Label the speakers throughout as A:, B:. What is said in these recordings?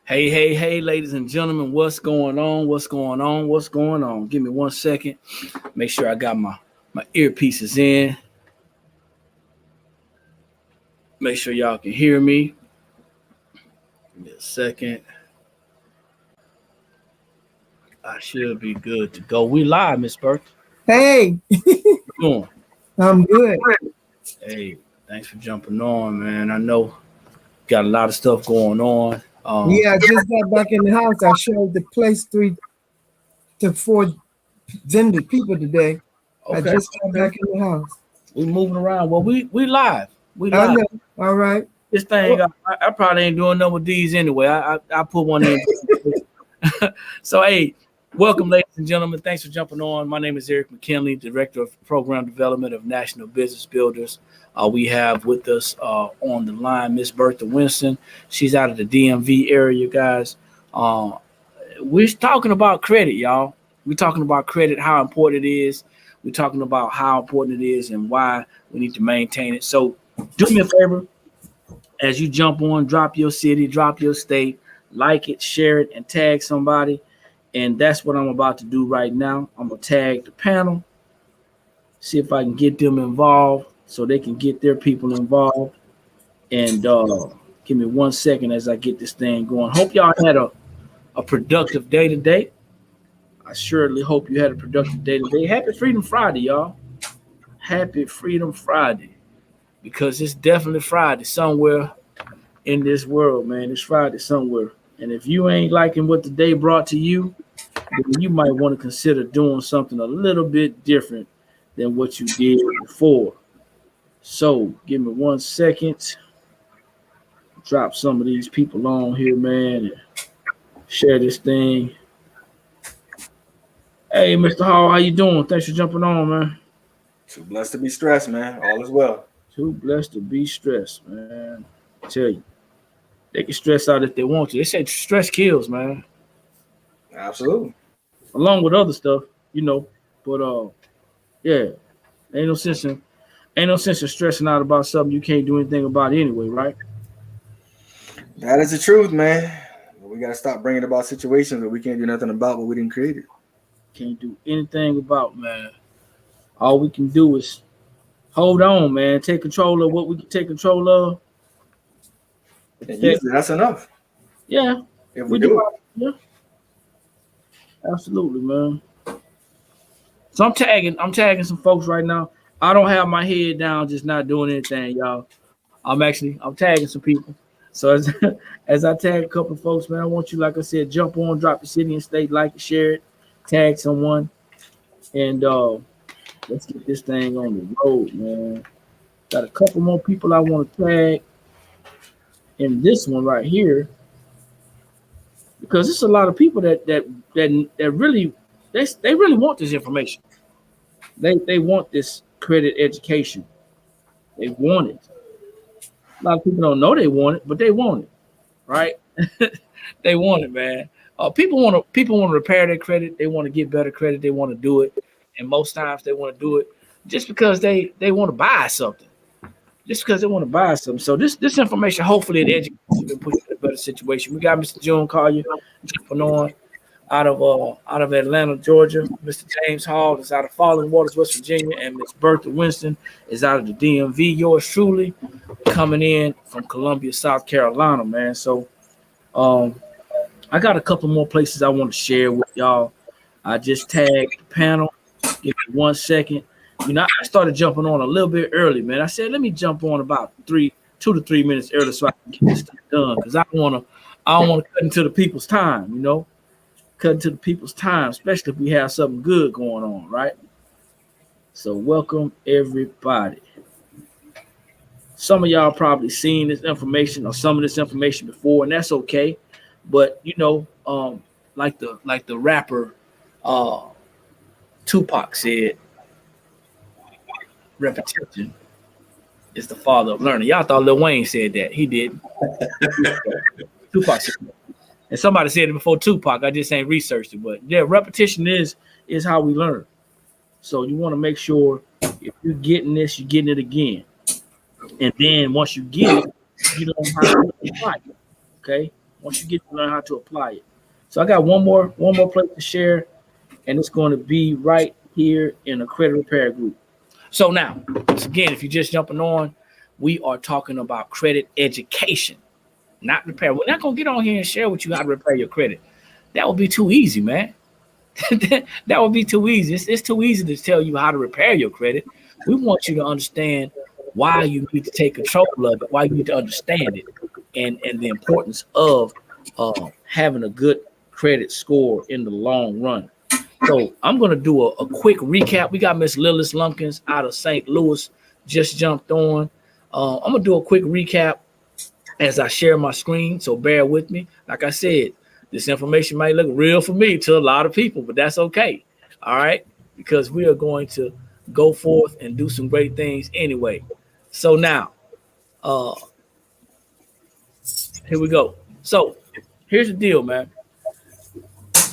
A: Hey, hey, hey, ladies and gentlemen, what's going on? What's going on? What's going on? Give me 1 second. Make sure I got my earpieces in. Make sure y'all can hear me. Give me a second. I should be good to go. We live, Miss Burke.
B: Hey,
A: Come on.
B: I'm good.
A: Hey, thanks for jumping on, man. I know got a lot of stuff going on.
B: Yeah, I just got back in the house. I showed the place 3 to 4 people today. I
A: Okay.
B: just got back in the house.
A: We moving around. Well, we live. We
B: I
A: live.
B: know. All right.
A: This thing, I probably ain't doing none with these anyway. I put one in. So, hey, welcome, ladies and gentlemen. Thanks for jumping on. My name is Eric McKinley, Director of Program Development of National Business Builders. We have with us on the line Miss Bertha Winston. She's out of the DMV area, guys. We're talking about credit, y'all. We're talking about credit, how important it is. We're talking about how important it is and why we need to maintain it. So, do me a favor. As you jump on, drop your city, drop your state, like it, share it, and tag somebody. And that's what I'm about to do right now. I'm going to tag the panel, see if I can get them involved so they can get their people involved. And give me 1 second as I get this thing going. Hope y'all had a productive day today. I surely hope you had a productive day today. Happy Freedom Friday, y'all. Happy Freedom Friday. Because it's definitely Friday somewhere in this world, man. It's Friday somewhere. And if you ain't liking what the day brought to you, then you might want to consider doing something a little bit different than what you did before. So give me 1 second. Drop some of these people on here, man, and share this thing. Hey, Mr. Hall, how you doing? Thanks for jumping on, man.
C: Too blessed to be stressed, man. All is well.
A: Too blessed to be stressed, man. I tell you. They can stress out if they want to. They say stress kills, man.
C: Absolutely.
A: Along with other stuff, you know. But yeah, ain't no sense in stressing out about something you can't do anything about anyway, right?
C: That is the truth, man. We got to stop bringing about situations that we can't do nothing about, but we didn't create it.
A: Can't do anything about, man. All we can do is hold on, man. Take control of what we can take control of.
C: And usually that's enough.
A: Yeah.
C: If we do it.
A: Yeah. Absolutely, man. So I'm tagging some folks right now. I don't have my head down, just not doing anything, y'all. I'm tagging some people. So as I tag a couple of folks, man, I want you, like I said, jump on, drop your city and state, like it, share it, tag someone, and let's get this thing on the road, man. Got a couple more people I want to tag in this one right here, because it's a lot of people that really they really want this information. They want this credit education. They want it. A lot of people don't know they want it, but they want it, right? They want it, man. People want to repair their credit. They want to get better credit. They want to do it, and most times they want to do it just because they want to buy something. Just because they want to buy something. So this information, hopefully, it educates you and puts you in a better situation. We got Mr. June Collier jumping on out of Atlanta, Georgia. Mr. James Hall is out of Fallen Waters, West Virginia, and Miss Bertha Winston is out of the DMV. Yours truly coming in from Columbia, South Carolina, man. So I got a couple more places I want to share with y'all. I just tagged the panel. Give me 1 second. You know, I started jumping on a little bit early, man. I said, let me jump on about 2 to 3 minutes early so I can get this stuff done, because I don't want to cut into the people's time, you know. Cut into the people's time, especially if we have something good going on, right? So welcome everybody. Some of y'all probably seen this information or some of this information before, and that's okay. But you know, like the rapper Tupac said, repetition is the father of learning. Y'all thought Lil Wayne said that. He didn't. Tupac said that. And somebody said it before Tupac. I just ain't researched it. But yeah, repetition is how we learn. So you want to make sure if you're getting this, you're getting it again. And then once you get it, you know how to apply it. Okay? Once you get to learn how to apply it. So I got one more place to share, and it's going to be right here in the credit repair group. So now, once again, if you're just jumping on, we are talking about credit education, not repair. We're not gonna get on here and share with you how to repair your credit. That would be too easy, man. That would be too easy. It's too easy to tell you how to repair your credit. We want you to understand why you need to take control of it, why you need to understand it, and the importance of having a good credit score in the long run. So I'm gonna do a quick recap. We got Miss Lillis Lumpkins out of St. Louis just jumped on. I'm gonna do a quick recap as I share my screen. So bear with me. Like I said, this information might look real for me to a lot of people, but that's okay. All right, because we are going to go forth and do some great things anyway. So now, uh, here we go. So here's the deal, man.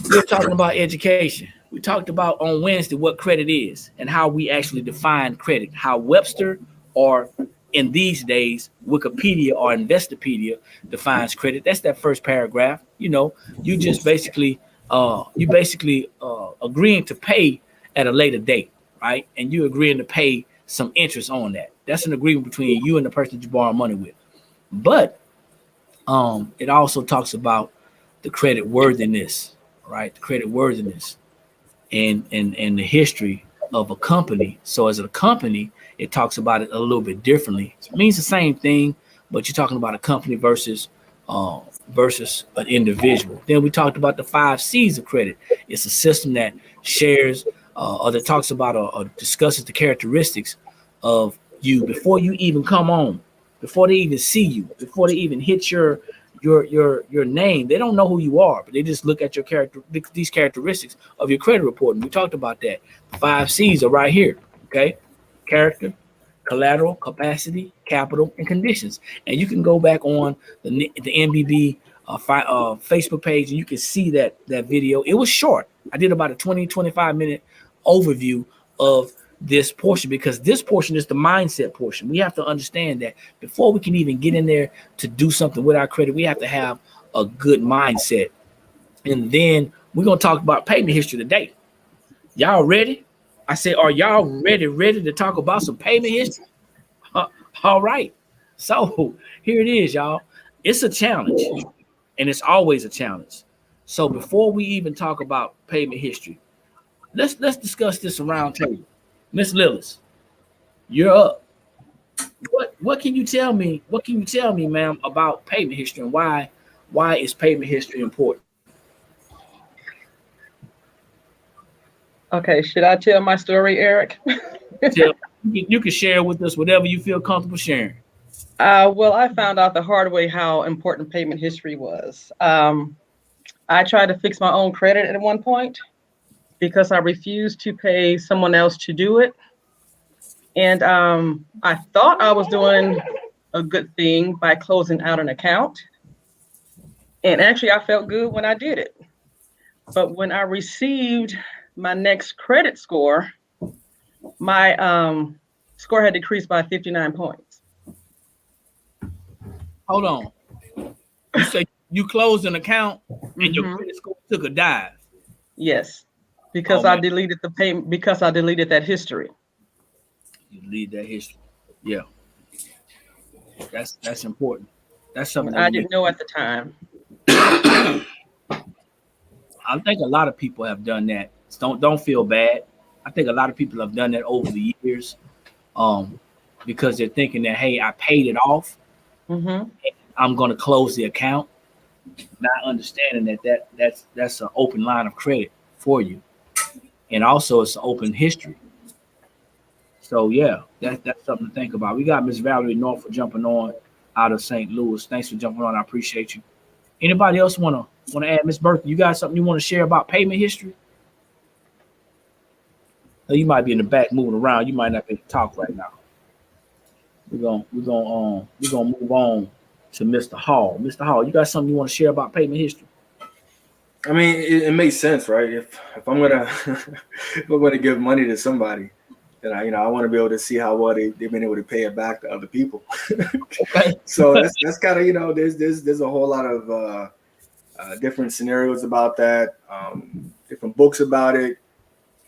A: We're talking about education. We talked about on Wednesday what credit is and how we actually define credit, how Webster or in these days, Wikipedia or Investopedia defines credit. That's that first paragraph. You know, you just basically agreeing to pay at a later date, right? And you agreeing to pay some interest on that. That's an agreement between you and the person that you borrow money with. But it also talks about the credit worthiness, right? The credit worthiness and the history of a company. So as a company, it talks about it a little bit differently. It means the same thing, but you're talking about a company versus an individual. Then we talked about the 5 C's of credit. It's a system that shares or that talks about or discusses the characteristics of you before you even come on, before they even see you, before they even hit your name. They don't know who you are, but they just look at your character, these characteristics of your credit report. And we talked about that. 5 C's are right here. Okay, character, collateral, capacity, capital, and conditions. And you can go back on the NBB Facebook page and you can see that video. It was short. I did about a 25 minute overview of this portion because this portion is the mindset portion. We have to understand that before we can even get in there to do something with our credit, we have to have a good mindset. And then we're going to talk about payment history today. Y'all ready? I said, are y'all ready to talk about some payment history? All right. So here it is, y'all. It's a challenge, and it's always a challenge. So before we even talk about payment history, let's discuss this around table. Miss Lillis, you're up. What can you tell me? What can you tell me, ma'am, about payment history and why is payment history important?
D: Okay, should I tell my story, Eric?
A: You can share with us whatever you feel comfortable sharing.
D: Well, I found out the hard way how important payment history was. I tried to fix my own credit at one point because I refused to pay someone else to do it. And I thought I was doing a good thing by closing out an account. And actually, I felt good when I did it. But when I received my next credit score, my score had decreased by 59 points.
A: Hold on. You say you closed an account and your credit score took a dive.
D: Yes, because I deleted the payment, because I deleted that history.
A: You delete that history. Yeah. That's important. That's something
D: I didn't know at the time.
A: I think a lot of people have done that. Don't feel bad. I think a lot of people have done that over the years, because they're thinking that, hey, I paid it off. I'm going to close the account, not understanding that's an open line of credit for you, and also it's an open history. So yeah, that's something to think about. We got Miss Valerie Norfolk jumping on out of St. Louis. Thanks for jumping on. I appreciate you. Anybody else want to add? Miss Bertha, you got something you want to share about payment history? You might be in the back moving around. You might not be able to talk right now. We're gonna move on to Mr. Hall. Mr. Hall, you got something you want to share about payment history?
C: I mean, it makes sense, right? If I'm gonna if I'm gonna give money to somebody, And I want to be able to see how well they've been able to pay it back to other people.
A: Okay.
C: So that's kind of, there's a whole lot of different scenarios about that, different books about it.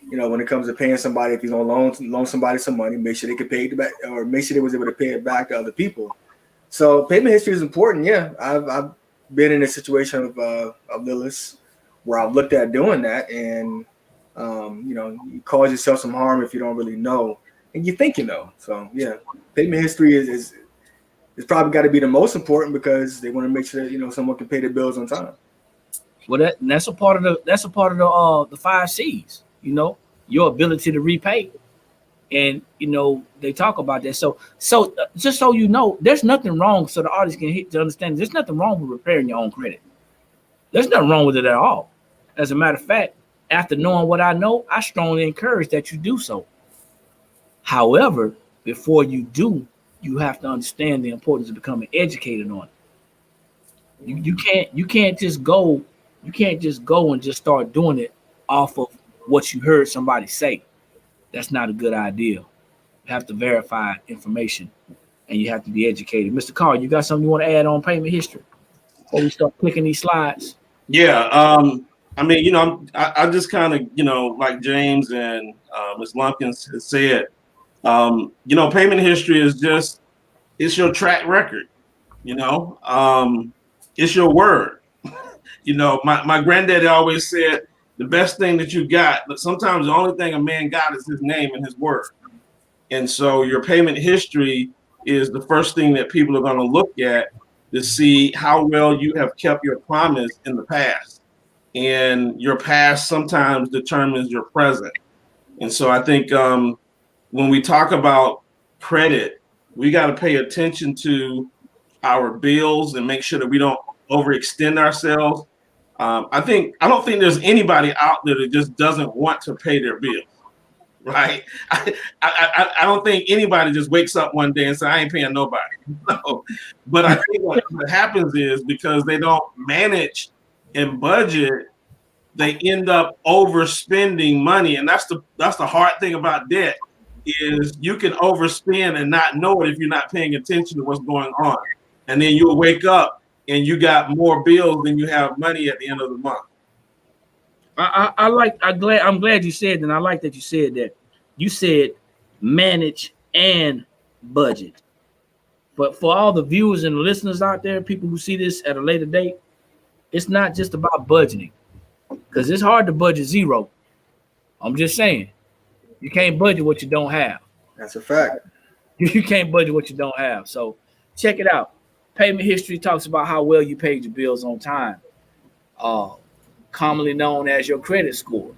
C: When it comes to paying somebody, if you're gonna loan somebody some money, make sure they could pay it back, or make sure they was able to pay it back to other people. So payment history is important. Yeah, I've been in a situation of Lillis where I've looked at doing that, and you cause yourself some harm if you don't really know, and you think you know. So yeah, payment history is probably got to be the most important because they want to make sure that someone can pay their bills on time.
A: Well, that's a part of the 5 C's. Your ability to repay, and they talk about that. So just so you know, there's nothing wrong. So the artist can hit to understand. There's nothing wrong with repairing your own credit. There's nothing wrong with it at all. As a matter of fact, after knowing what I know, I strongly encourage that you do so. However, before you do, you have to understand the importance of becoming educated on it. You can't just go and just start doing it off of what you heard somebody say. That's not a good idea. You have to verify information, and you have to be educated. Mr. Carr, you got something you want to add on payment history before we start clicking these slides?
E: Yeah. I mean, I just kind of, like James and Ms. Lumpkins has said, payment history is it's your track record, it's your word. My granddaddy always said the best thing that you got, but sometimes the only thing a man got is his name and his word. And so your payment history is the first thing that people are going to look at to see how well you have kept your promise in the past. And your past sometimes determines your present. And so I think when we talk about credit, we got to pay attention to our bills and make sure that we don't overextend ourselves. I don't think there's anybody out there that just doesn't want to pay their bills, right? I don't think anybody just wakes up one day and says, I ain't paying nobody. No. But I think what happens is because they don't manage and budget, they end up overspending money. And that's the hard thing about debt is you can overspend and not know it if you're not paying attention to what's going on. And then you'll wake up and you got more bills than you have money at the end of the month.
A: I'm glad you said, and I like that you said that. You said manage and budget. But for all the viewers and listeners out there, people who see this at a later date, it's not just about budgeting, because it's hard to budget zero. I'm just saying, you can't budget what you don't have.
C: That's a fact.
A: You can't budget what you don't have. So check it out. Payment history talks about how well you paid your bills on time, commonly known as your credit score.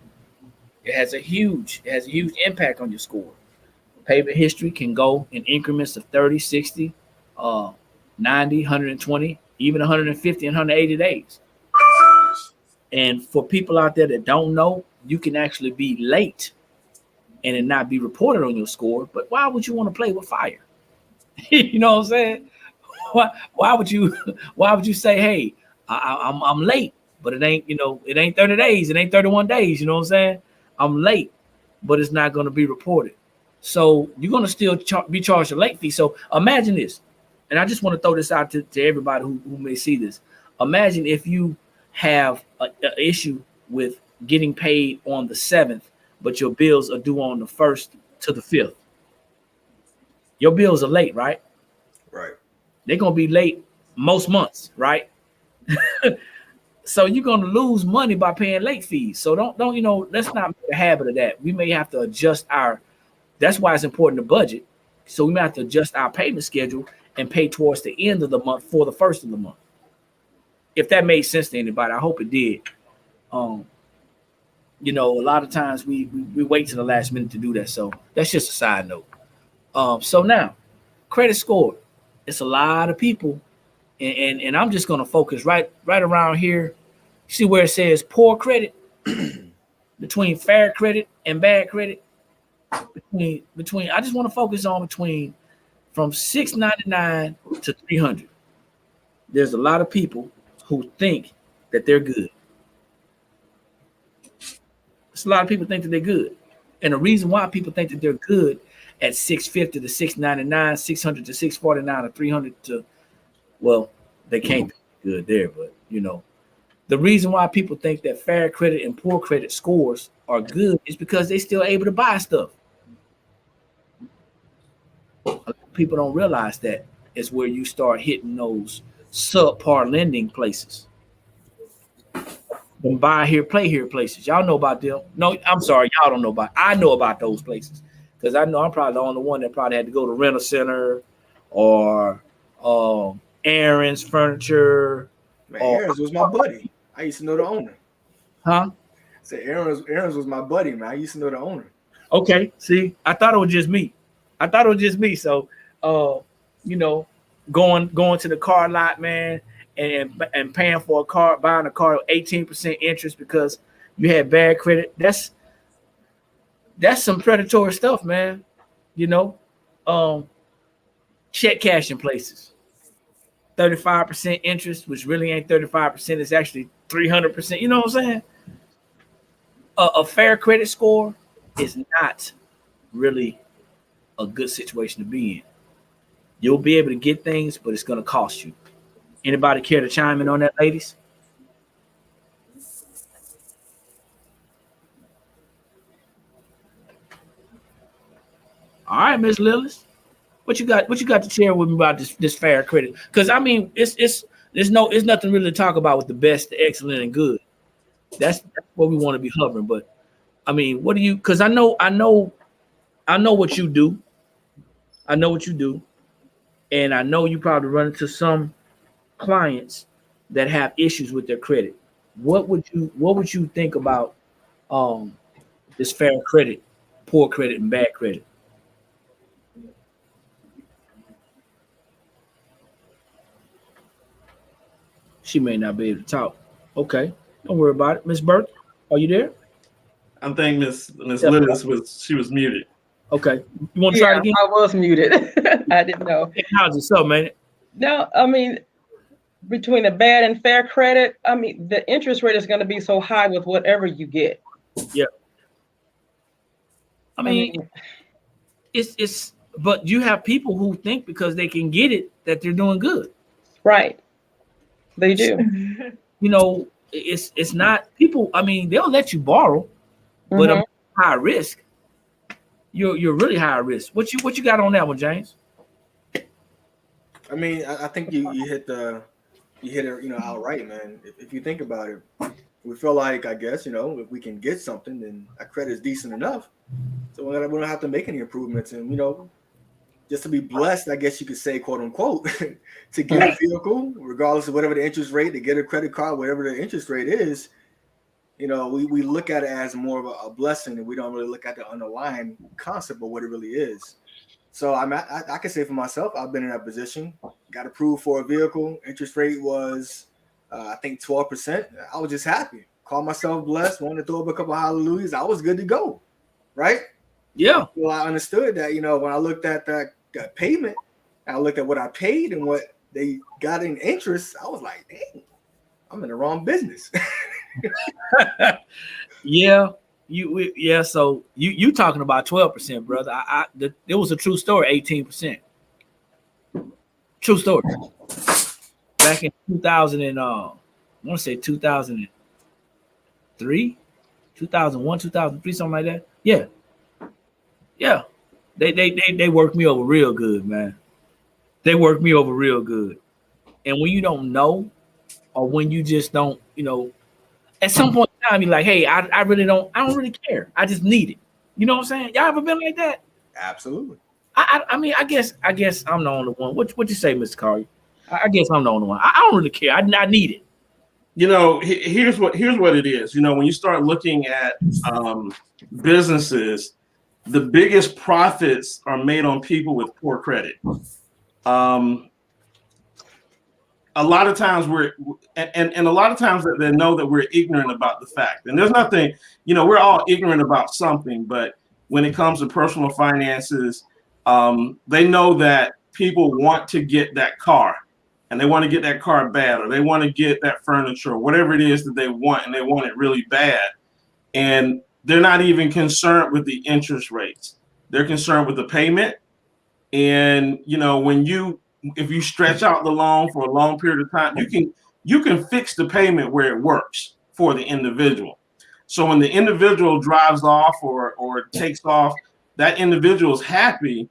A: It has a huge impact on your score. Payment history can go in increments of 30, 60, 90, 120, even 150 and 180 days. And for people out there that don't know, you can actually be late and it not be reported on your score. But why would you want to play with fire? You know what I'm saying? Why would you say, hey, I'm late, but it ain't 30 days, it ain't 31 days, you know what I'm saying? I'm late, but it's not going to be reported. So you're going to still be charged a late fee. So imagine this, and I just want to throw this out to everybody who may see this. Imagine if you have an issue with getting paid on the 7th, but your bills are due on the 1st to the 5th. Your bills are late, right?
C: Right.
A: They're going to be late most months, right? So you're going to lose money by paying late fees. So don't let's not make a habit of that. We may have to adjust that's why it's important to budget. So we may have to adjust our payment schedule and pay towards the end of the month for the first of the month. If that made sense to anybody, I hope it did. A lot of times we wait to the last minute to do that. So that's just a side note. So now, credit score. It's a lot of people, and I'm just going to focus right around here. See where it says poor credit, between fair credit and bad credit. Between I just want to focus on between from 699 to 300. There's a lot of people who think that they're good. There's a lot of people think that they're good. And the reason why people think that they're good at 650 to 699, 600 to 649, or 300 to, well, they can't be good there, but the reason why people think that fair credit and poor credit scores are good is because they're still able to buy stuff. People don't realize that is where you start hitting those subpar lending places. Them buy here, play here places. Y'all know about them. No, I'm sorry, y'all don't know about. I know about those places because I know I'm probably the only one that probably had to go to Rent a Center or Aaron's Furniture.
C: Man, Aaron's was my buddy. I used to know the owner.
A: Huh?
C: I said Aaron's was my buddy, man. I used to know the owner.
A: Okay, see, I thought it was just me. So, going to the car lot, man, and paying for a car, buying a car with 18% interest because you had bad credit. That's some predatory stuff, man. Check cashing places, 35% interest, which really ain't 35%. It's actually 300%. You know what I'm saying? A fair credit score is not really a good situation to be in. You'll be able to get things, but it's going to cost you. Anybody care to chime in on that, ladies? All right, Miss Lillis, what you got to share with me about this fair credit? Because I mean, it's nothing really to talk about with the best, the excellent, and good. That's what we want to be hovering. But I mean, what do you? Because I know what you do. I know what you do, and I know you probably run into some clients that have issues with their credit. What would you think about this fair credit, poor credit, and bad credit? She may not be able to talk. Okay, don't worry about it. Miss Burke, are you there?
E: I think Miss Lillis was muted.
A: Okay, you want to try it again?
D: I was muted. I didn't know.
A: How's it so, man?
D: No, I mean, between the bad and fair credit, I mean, the interest rate is going to be so high with whatever you get.
A: Yeah. I mean, it's but you have people who think because they can get it that they're doing good.
D: Right. They do.
A: It's not people. I mean, they'll let you borrow, but high risk. You're really high risk. What you got on that one, James?
C: I mean, I think you hit it, outright, man. If you think about it, we feel like, I guess, if we can get something, then our credit is decent enough. So we don't have to make any improvements. And, just to be blessed, I guess you could say, quote unquote, to get a vehicle, regardless of whatever the interest rate, to get a credit card, whatever the interest rate is, we look at it as more of a blessing, and we don't really look at the underlying concept of what it really is. So I can say for myself, I've been in that position, got approved for a vehicle. Interest rate was, I think 12%. I was just happy. Called myself blessed, wanted to throw up a couple of hallelujahs. I was good to go. Right?
A: Yeah.
C: Well, I understood that, when I looked at that payment, I looked at what I paid and what they got in interest. I was like, dang, I'm in the wrong business.
A: Yeah. So you talking about 12%, brother. It was a true story, 18%. True story. Back in 2000 and I want to say 2003, 2001, 2003, something like that. Yeah. Yeah. They worked me over real good, man. They worked me over real good. And when you don't know, or when you just don't, at some point in time, you're like, hey, I don't really care. I just need it. You know what I'm saying? Y'all ever been like that?
C: Absolutely.
A: I mean, I guess I'm the only one. What you say, Mr. Carey? I guess I'm the only one. I don't really care. I need it.
E: Here's what it is. When you start looking at businesses, the biggest profits are made on people with poor credit. A lot of times a lot of times they know that we're ignorant about the fact. And there's nothing, we're all ignorant about something, but when it comes to personal finances, they know that people want to get that car, and they want to get that car bad, or they want to get that furniture, or whatever it is that they want, and they want it really bad. And they're not even concerned with the interest rates. They're concerned with the payment. And if you stretch out the loan for a long period of time, you can fix the payment where it works for the individual. So when the individual drives off or takes off, that individual is happy,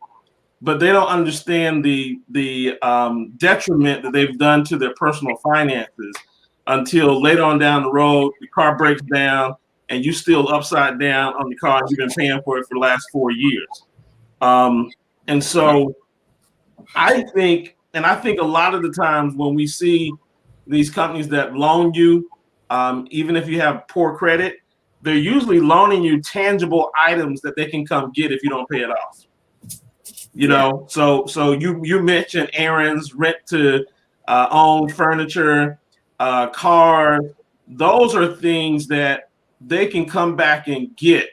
E: but they don't understand the detriment that they've done to their personal finances until later on down the road, the car breaks down and you still upside down on the car. You've been paying for it for the last 4 years. And so I think a lot of the times when we see these companies that loan you, even if you have poor credit, they're usually loaning you tangible items that they can come get if you don't pay it off. So you mentioned errands, rent to own furniture, cars. Those are things that they can come back and get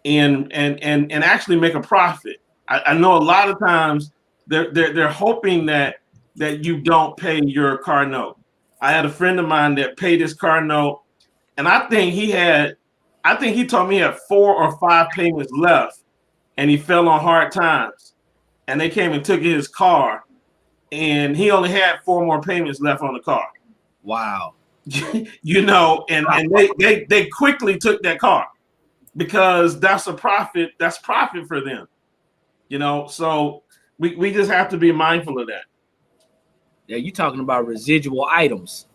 E: and actually make a profit. I know a lot of times they're hoping that you don't pay your car note. I had a friend of mine that paid his car note, and I think he told me he had 4 or 5 payments left, and he fell on hard times, and they came and took his car, and he only had 4 more payments left on the car.
A: Wow.
E: And they quickly took that car because that's a profit. That's profit for them. So we just have to be mindful of that.
A: Yeah, you talking about residual items.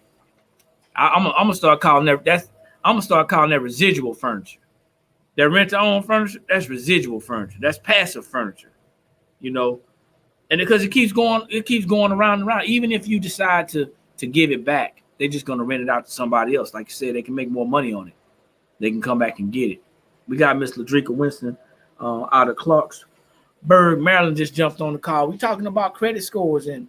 A: I'm gonna start calling that residual furniture. That rent to own furniture, that's residual furniture. That's passive furniture. And because it keeps going around and around. Even if you decide to give it back, they're just gonna rent it out to somebody else. Like you said, they can make more money on it. They can come back and get it. We got Miss Ladrika Winston out of Clarksburg, Maryland, just jumped on the call. We're talking about credit scores, and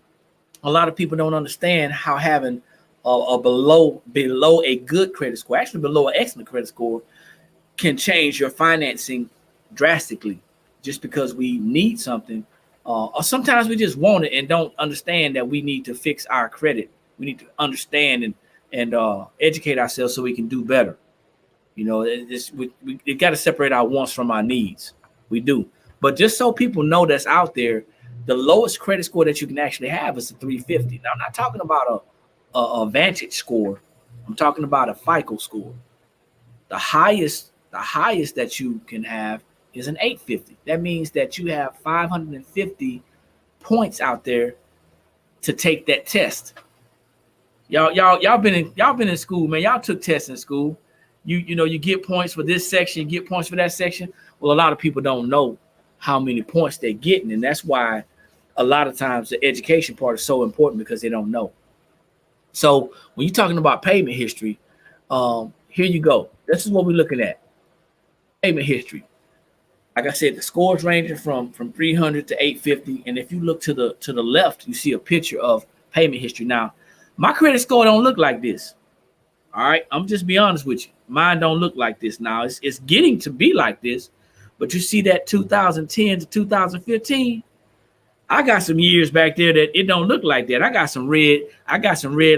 A: a lot of people don't understand how having a below a good credit score, actually below an excellent credit score, can change your financing drastically. Just because we need something, or sometimes we just want it and don't understand that we need to fix our credit. We need to understand and educate ourselves so we can do better. We got to separate our wants from our needs. We do. But just so people know that's out there, the lowest credit score that you can actually have is a 350. Now, I'm not talking about a Vantage score. I'm talking about a FICO score. The highest that you can have is an 850. That means that you have 550 points out there to take that test. Y'all been in school, man. Y'all took tests in school. You get points for this section, you get points for that section. Well, a lot of people don't know how many points they're getting, and that's why a lot of times the education part is so important, because they don't know. So when you're talking about payment history, here you go. This is what we're looking at. Payment history. Like I said, the scores ranging from 300 to 850, and if you look to the left, you see a picture of payment history. Now, my credit score don't look like this. All right, I'm just be honest with you. Mine don't look like this now. It's getting to be like this, but you see that 2010 to 2015. I got some years back there that it don't look like that. I got some red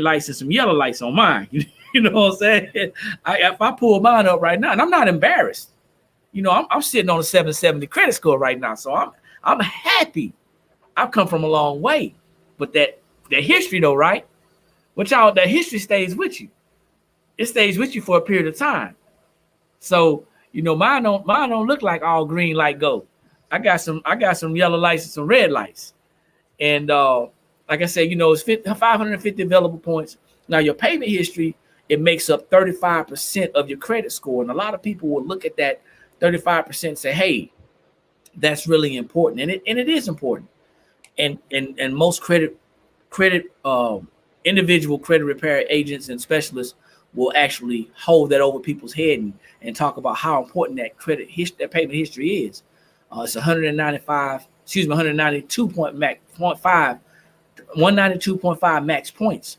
A: lights and some yellow lights on mine. You know what I'm saying? If I pull mine up right now, and I'm not embarrassed. I'm sitting on a 770 credit score right now, so I'm happy. I've come from a long way, but that history though, right? That history stays with you. It stays with you for a period of time. So, mine don't look like all green light gold. I got some yellow lights and some red lights. And like I said, it's 550 available points. Now your payment history, it makes up 35% of your credit score. And a lot of people will look at that 35% and say, hey, that's really important. And it is important. And most individual credit repair agents and specialists will actually hold that over people's head and talk about how important that payment history is. It's 192.5 max points.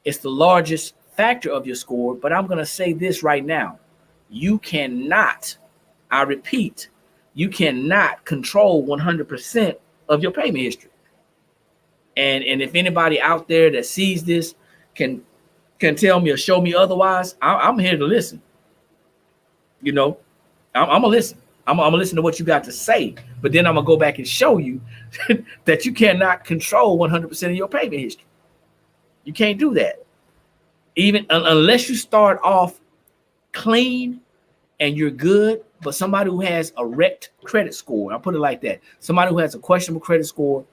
A: It's the largest factor of your score, but I'm going to say this right now. You cannot, I repeat, you cannot control 100% of your payment history. And if anybody out there that sees this can tell me or show me otherwise, I'm here to listen. You know, I'm gonna listen. I'm gonna listen to what you got to say, but then I'm gonna go back and show you that you cannot control 100% of your payment history. You can't do that, even unless you start off clean and you're good. But somebody who has a wrecked credit score, I'll put it like that. Somebody who has a questionable credit score,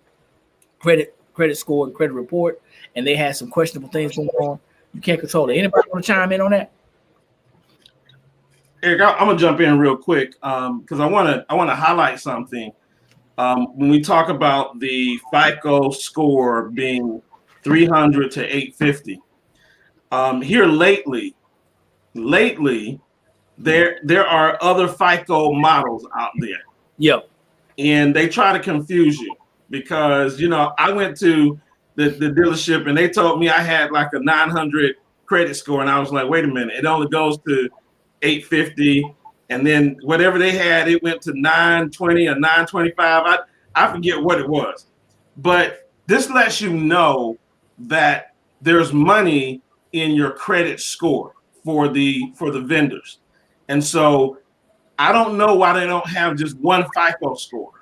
A: credit score, and credit report, and they had some questionable things going on, you can't control it. Anybody want to chime in on that?
E: Eric, I'm gonna jump in real quick because I want to highlight something. When we talk about the FICO score being 300 to 850, here lately, there are other FICO models out there.
A: Yep.
E: And they try to confuse you because, you know, I went to the dealership and they told me I had like a 900 credit score, and I was like, wait a minute, it only goes to 850, and then whatever they had, it went to 920 or 925. I forget what it was, but this lets you know that there's money in your credit score for the vendors. And so I don't know why they don't have just one FICO score,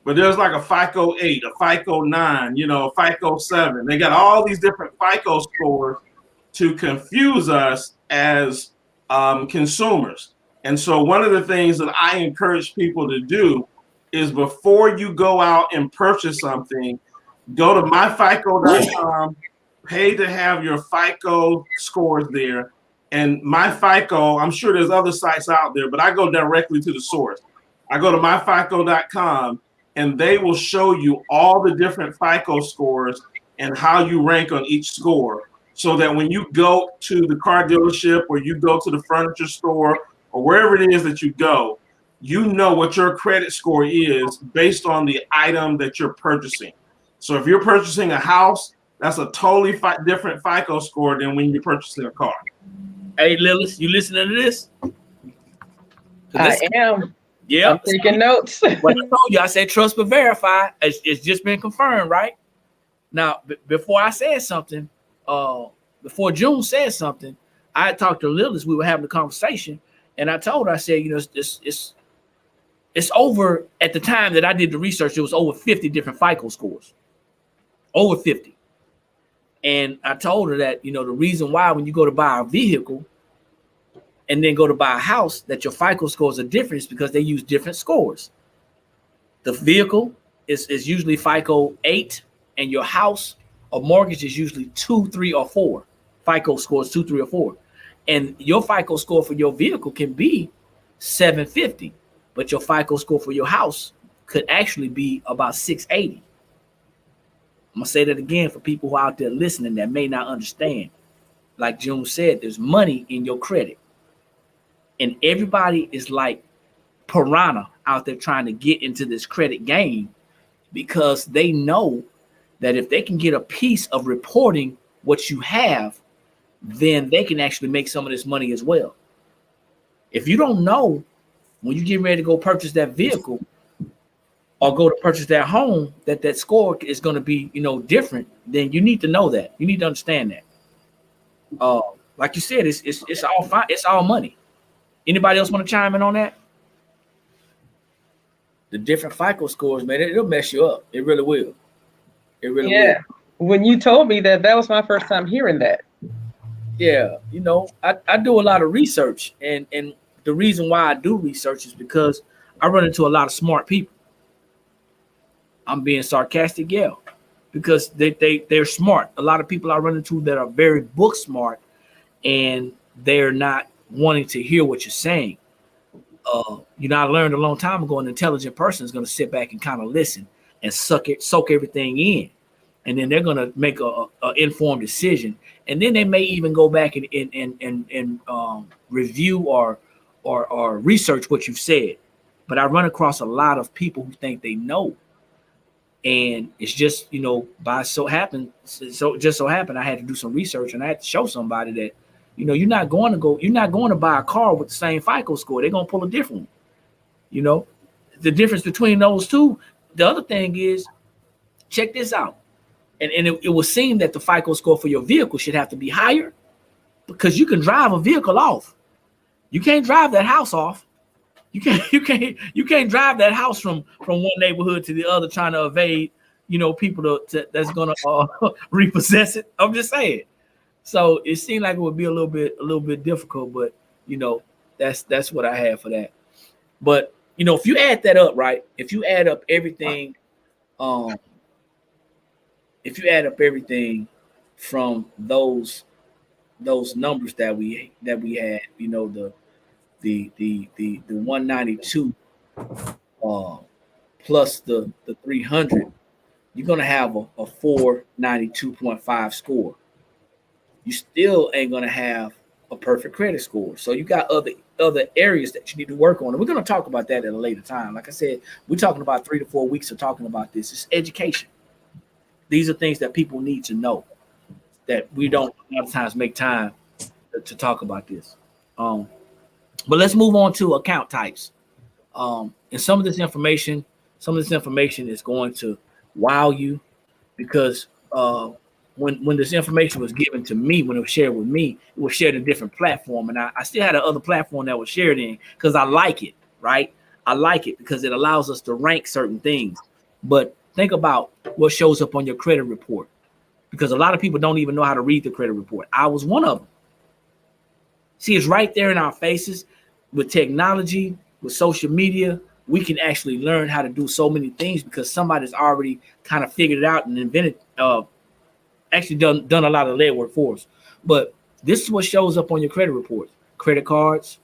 E: but there's like a FICO 8, a FICO 9, you know, a FICO 7. They got all these different FICO scores to confuse us as consumers. And so one of the things that I encourage people to do is before you go out and purchase something, go to myfico.com, pay to have your FICO scores there. And MyFICO, I'm sure there's other sites out there, but I go directly to the source. I go to myfico.com and they will show you all the different FICO scores and how you rank on each score, so that when you go to the car dealership or you go to the furniture store or wherever it is that you go, you know what your credit score is based on the item that you're purchasing. So if you're purchasing a house, that's a totally different FICO score than when you're purchasing a car.
A: Hey, Lilith, you listening to this?
D: I am.
A: Yeah.
D: I'm taking notes.
A: What I told you, I said trust but verify. It's just been confirmed, right? Now, before I said something, before June said something, I had talked to Lilith. We were having a conversation, and I told her, I said, you know, it's over. At the time that I did the research, it was over 50 different FICO scores, over 50. And I told her that, you know, the reason why when you go to buy a vehicle and then go to buy a house, that your FICO scores are different is because they use different scores. The vehicle is usually FICO 8, and your house or mortgage is usually 2, 3, or 4. FICO scores 2, 3, or 4. And your FICO score for your vehicle can be 750, but your FICO score for your house could actually be about 680. I'm gonna say that again for people who are out there listening that may not understand. Like June said, there's money in your credit. And everybody is like piranha out there trying to get into this credit game because they know that if they can get a piece of reporting what you have, then they can actually make some of this money as well. If you don't know when you get ready to go purchase that vehicle or go to purchase that home, that score is going to be, you know, different, then you need to know that. You need to understand that. Like you said, it's all fine. It's all money. Anybody else want to chime in on that? The different FICO scores, man, it'll mess you up. It really will. It really will.
D: When you told me that was my first time hearing that.
A: Yeah, you know, I do a lot of research, and the reason why I do research is because I run into a lot of smart people. I'm being sarcastic, yeah, because they're smart. A lot of people I run into that are very book smart, and they're not wanting to hear what you're saying. You know, I learned a long time ago an intelligent person is going to sit back and kind of listen and soak everything in, and then they're going to make a informed decision, and then they may even go back and review or research what you've said. But I run across a lot of people who think they know. And it's just, you know, just so happened, I had to do some research, and I had to show somebody that, you know, you're not going to buy a car with the same FICO score. They're going to pull a different one. You know, the difference between those two. The other thing is, check this out. And it will seem that the FICO score for your vehicle should have to be higher because you can drive a vehicle off. You can't drive that house off. You can't drive that house from one neighborhood to the other trying to evade, people that's gonna repossess it. I'm just saying. So it seemed like it would be a little bit difficult, but that's what I had for that. But if you add that up, right? If you add up everything, from those numbers that we had, the 192 plus the 300, you're gonna have a 492.5 score. You still ain't gonna have a perfect credit score. So you got other areas that you need to work on. And we're gonna talk about that at a later time. Like I said, we're talking about 3 to 4 weeks of talking about this. It's education. These are things that people need to know that we don't a lot of times make time to talk about this. But let's move on to account types. And some of this information is going to wow you, because when this information was given to me, when it was shared with me, it was shared in a different platform. And I still had another platform that was shared in because I like it, right? I like it because it allows us to rank certain things. But think about what shows up on your credit report, because a lot of people don't even know how to read the credit report. I was one of them. See, it's right there in our faces. With technology, with social media, we can actually learn how to do so many things because somebody's already kind of figured it out and invented, actually done a lot of legwork for us. But this is what shows up on your credit report: credit cards,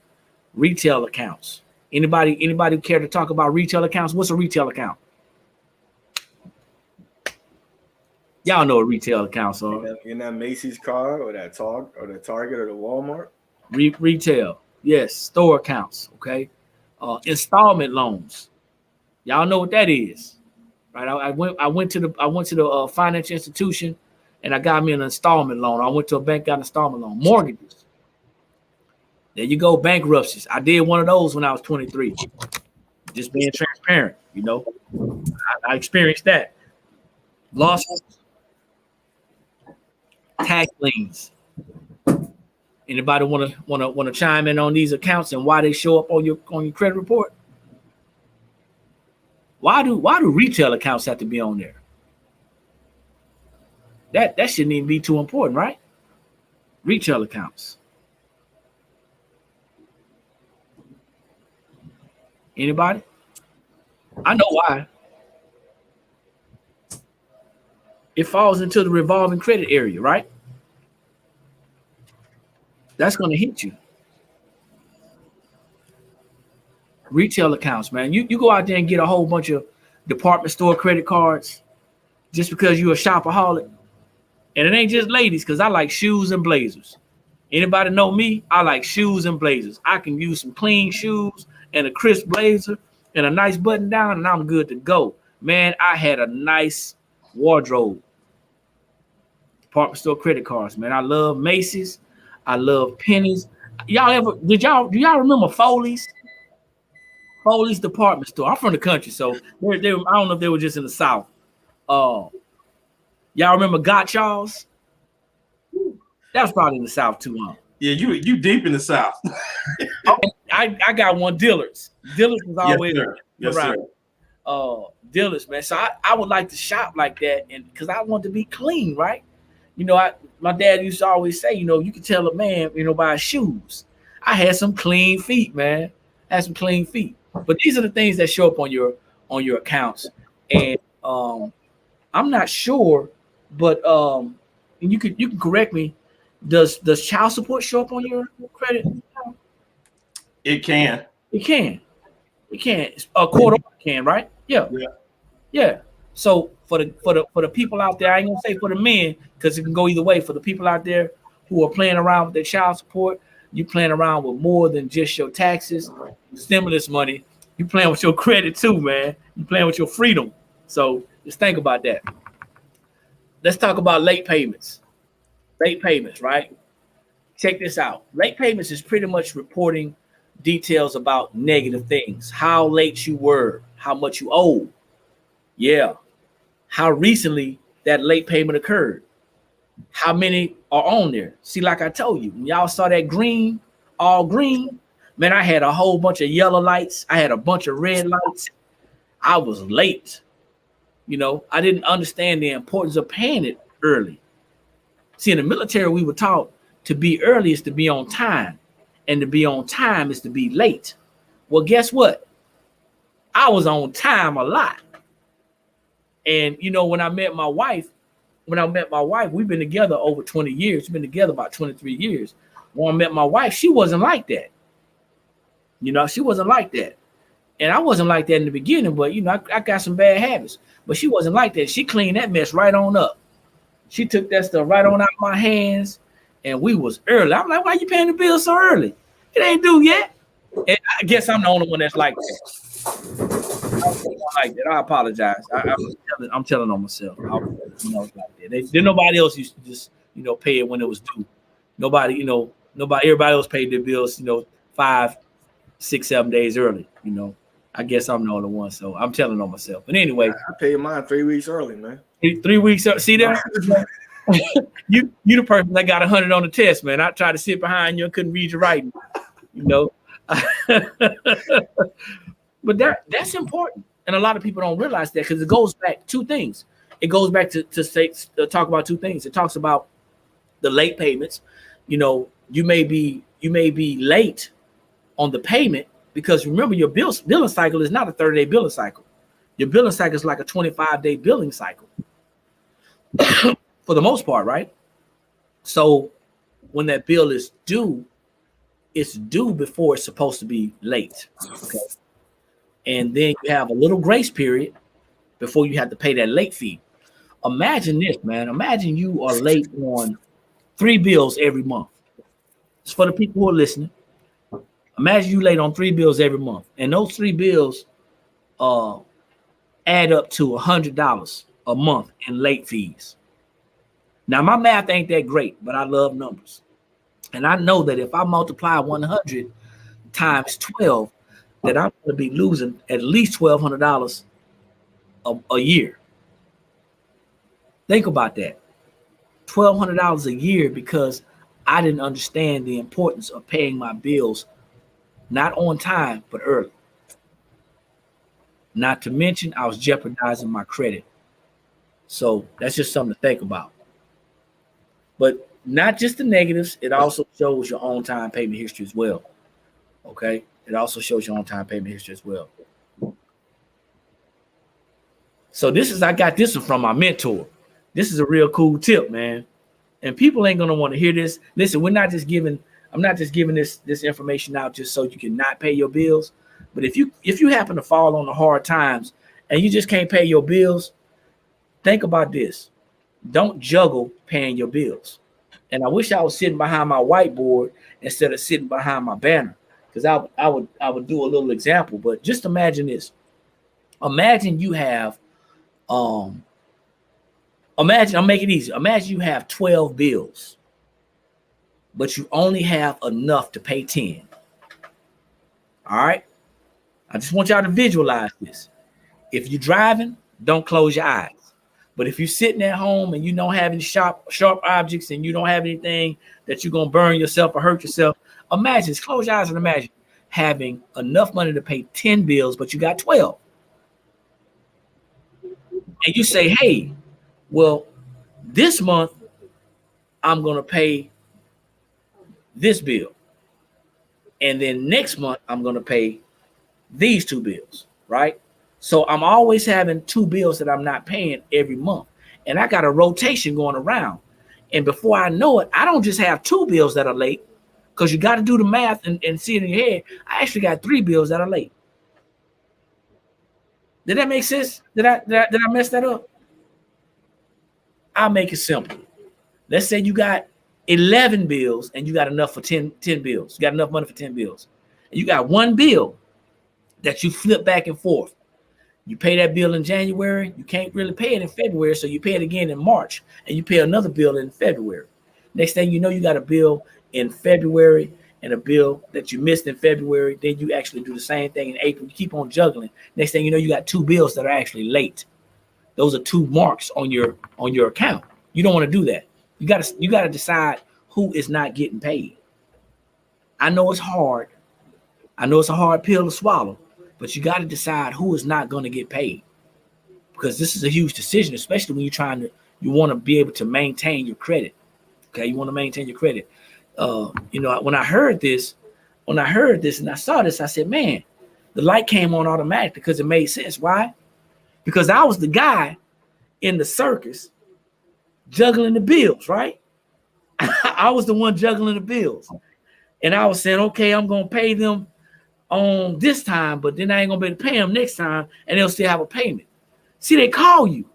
A: retail accounts. Anybody care to talk about retail accounts? What's a retail account? Y'all know what retail accounts are.
C: In that Macy's card or that Target or the Walmart.
A: Retail, yes, store accounts. Okay, installment loans. Y'all know what that is, right? I went to the financial institution, and I got me an installment loan. I went to a bank, got an installment loan. Mortgages. There you go. Bankruptcies. I did one of those when I was 23. Just being transparent, I experienced that. Losses. Tax liens. Anybody want to chime in on these accounts and why they show up on your credit report? Why do retail accounts have to be on there? That shouldn't even be too important, right? Retail accounts. Anybody? I know why. It falls into the revolving credit area, right? That's going to hit you. Retail accounts, man. You go out there and get a whole bunch of department store credit cards just because you're a shopaholic. And it ain't just ladies, because I like shoes and blazers. Anybody know me? I like shoes and blazers. I can use some clean shoes and a crisp blazer and a nice button down, and I'm good to go. Man, I had a nice wardrobe. Department store credit cards, man. I love Macy's. I love Penny's. Do y'all remember Foley's? Foley's department store. I'm from the country, so I don't know if they were just in the South. Y'all remember Gottschall's? That was probably in the South too, huh?
E: Yeah, you deep in the South.
A: I got one. Dillard's. Dillard's was always
E: around.
A: Dillard's, man. So I would like to shop like that, and because I want to be clean, right? My dad used to always say, you can tell a man, by his shoes. I had some clean feet, man. But these are the things that show up on your accounts, and I'm not sure, but and you can correct me. Does child support show up on your credit account?
E: It can.
A: It can. A court order can, right? Yeah. So for the people out there, I ain't gonna say for the men, because it can go either way. For the people out there who are playing around with their child support, you playing around with more than just your taxes, stimulus money. You playing with your credit too, man. You playing with your freedom. So just think about that. Let's talk about late payments. Late payments, right? Check this out. Late payments is pretty much reporting details about negative things. How late you were, how much you owe. Yeah. How recently that late payment occurred. How many are on there? See, like I told you, when y'all saw that green, all green, Man, I had a whole bunch of yellow lights. I had a bunch of red lights. I was late. You know, I didn't understand the importance of paying it early. See, in the military, we were taught to be early is to be on time, and to be on time is to be late. Well, guess what? I was on time a lot. And, you know, when I met my wife, we've been together over 20 years. We've been together about 23 years. When I met my wife, she wasn't like that. You know, she wasn't like that. And I wasn't like that in the beginning, but, you know, I got some bad habits. But she wasn't like that. She cleaned that mess right on up. She took that stuff right on out of my hands, and we was early. I'm like, why you paying the bill so early? It ain't due yet. And I guess I'm the only one that's like that. I apologize. I'm telling on myself. You know, like that. Nobody else used to just, you know, pay it when it was due. Nobody, everybody else paid their bills, you know, 5, 6, 7 days early. You know, I guess I'm the only one, so I'm telling on myself. But anyway,
C: I paid mine 3 weeks early, man.
A: 3 weeks. See that? you the person that got 100 on the test, man. I tried to sit behind you and couldn't read your writing. You know, but that's important, and a lot of people don't realize that because it goes back two things. It goes back to talk about two things. It talks about the late payments. You know, you may be late on the payment because remember your billing cycle is not a 30-day billing cycle. Your billing cycle is like a 25-day billing cycle for the most part, right? So when that bill is due, it's due before it's supposed to be late. Okay. And then you have a little grace period before you have to pay that late fee. Imagine this, man. Imagine you are late on 3 bills every month. It's for the people who are listening. Imagine you late on 3 bills every month. And those 3 bills add up to $100 a month in late fees. Now, my math ain't that great, but I love numbers. And I know that if I multiply 100 times 12, that I'm going to be losing at least $1,200 a year. Think about that. $1,200 a year because I didn't understand the importance of paying my bills not on time, but early. Not to mention, I was jeopardizing my credit. So that's just something to think about. But not just the negatives, it also shows your on-time payment history as well. Okay? It also shows your on-time payment history as well. So I got this one from my mentor. This is a real cool tip, man. And people ain't gonna want to hear this. Listen, I'm not just giving this information out just so you can not pay your bills. But if you happen to fall on the hard times and you just can't pay your bills, think about this. Don't juggle paying your bills. And I wish I was sitting behind my whiteboard instead of sitting behind my banner, because I would do a little example. But just imagine this. Imagine you have I'll make it easy. Imagine you have 12 bills, but you only have enough to pay 10. All right. I just want y'all to visualize this. If you're driving, don't close your eyes. But if you're sitting at home and you don't have any sharp objects and you don't have anything that you're going to burn yourself or hurt yourself, close your eyes and imagine having enough money to pay 10 bills, but you got 12. And you say, hey, well, this month I'm going to pay this bill. And then next month I'm going to pay these 2 bills, right? So I'm always having 2 bills that I'm not paying every month. And I got a rotation going around. And before I know it, I don't just have 2 bills that are late, because you got to do the math and see it in your head. I actually got 3 bills that are late. Did that make sense? Did I mess that up? I'll make it simple. Let's say you got 11 bills and you got enough for 10 bills. You got enough money for 10 bills. And you got 1 bill that you flip back and forth. You pay that bill in January, you can't really pay it in February, so you pay it again in March, and you pay another bill in February. Next thing you know, you got a bill in February and a bill that you missed in February. Then you actually do the same thing in April. You keep on juggling. Next thing you know, you got 2 bills that are actually late. Those are 2 marks on your account. You don't want to do that. You got to decide who is not getting paid. I know it's hard, I know it's a hard pill to swallow, but you got to decide who is not going to get paid, because this is a huge decision, especially when you want to be able to maintain your credit. Okay, you want to maintain your credit. When I heard this and I saw this, I said, man, the light came on automatically because it made sense. Why? Because I was the guy in the circus juggling the bills, right? I was the one juggling the bills. And I was saying, okay, I'm going to pay them on this time, but then I ain't going to be able to pay them next time, and they'll still have a payment. See, they call you.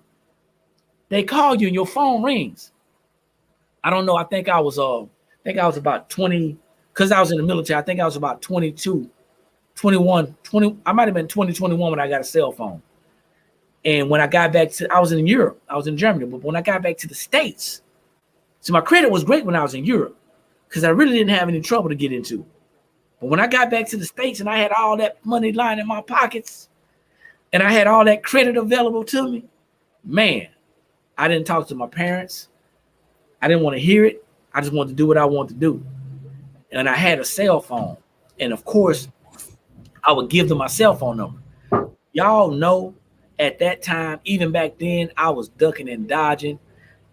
A: They call you and your phone rings. I don't know. I think I was about 20, because I was in the military. I think I was about 22, 21, 20. I might have been 20, 21 when I got a cell phone. And when I got back I was in Europe. I was in Germany. But when I got back to the States, so my credit was great when I was in Europe because I really didn't have any trouble to get into. But when I got back to the States and I had all that money lying in my pockets and I had all that credit available to me, man, I didn't talk to my parents. I didn't want to hear it. I just wanted to do what I wanted to do. And I had a cell phone. And of course, I would give them my cell phone number. Y'all know at that time, even back then, I was ducking and dodging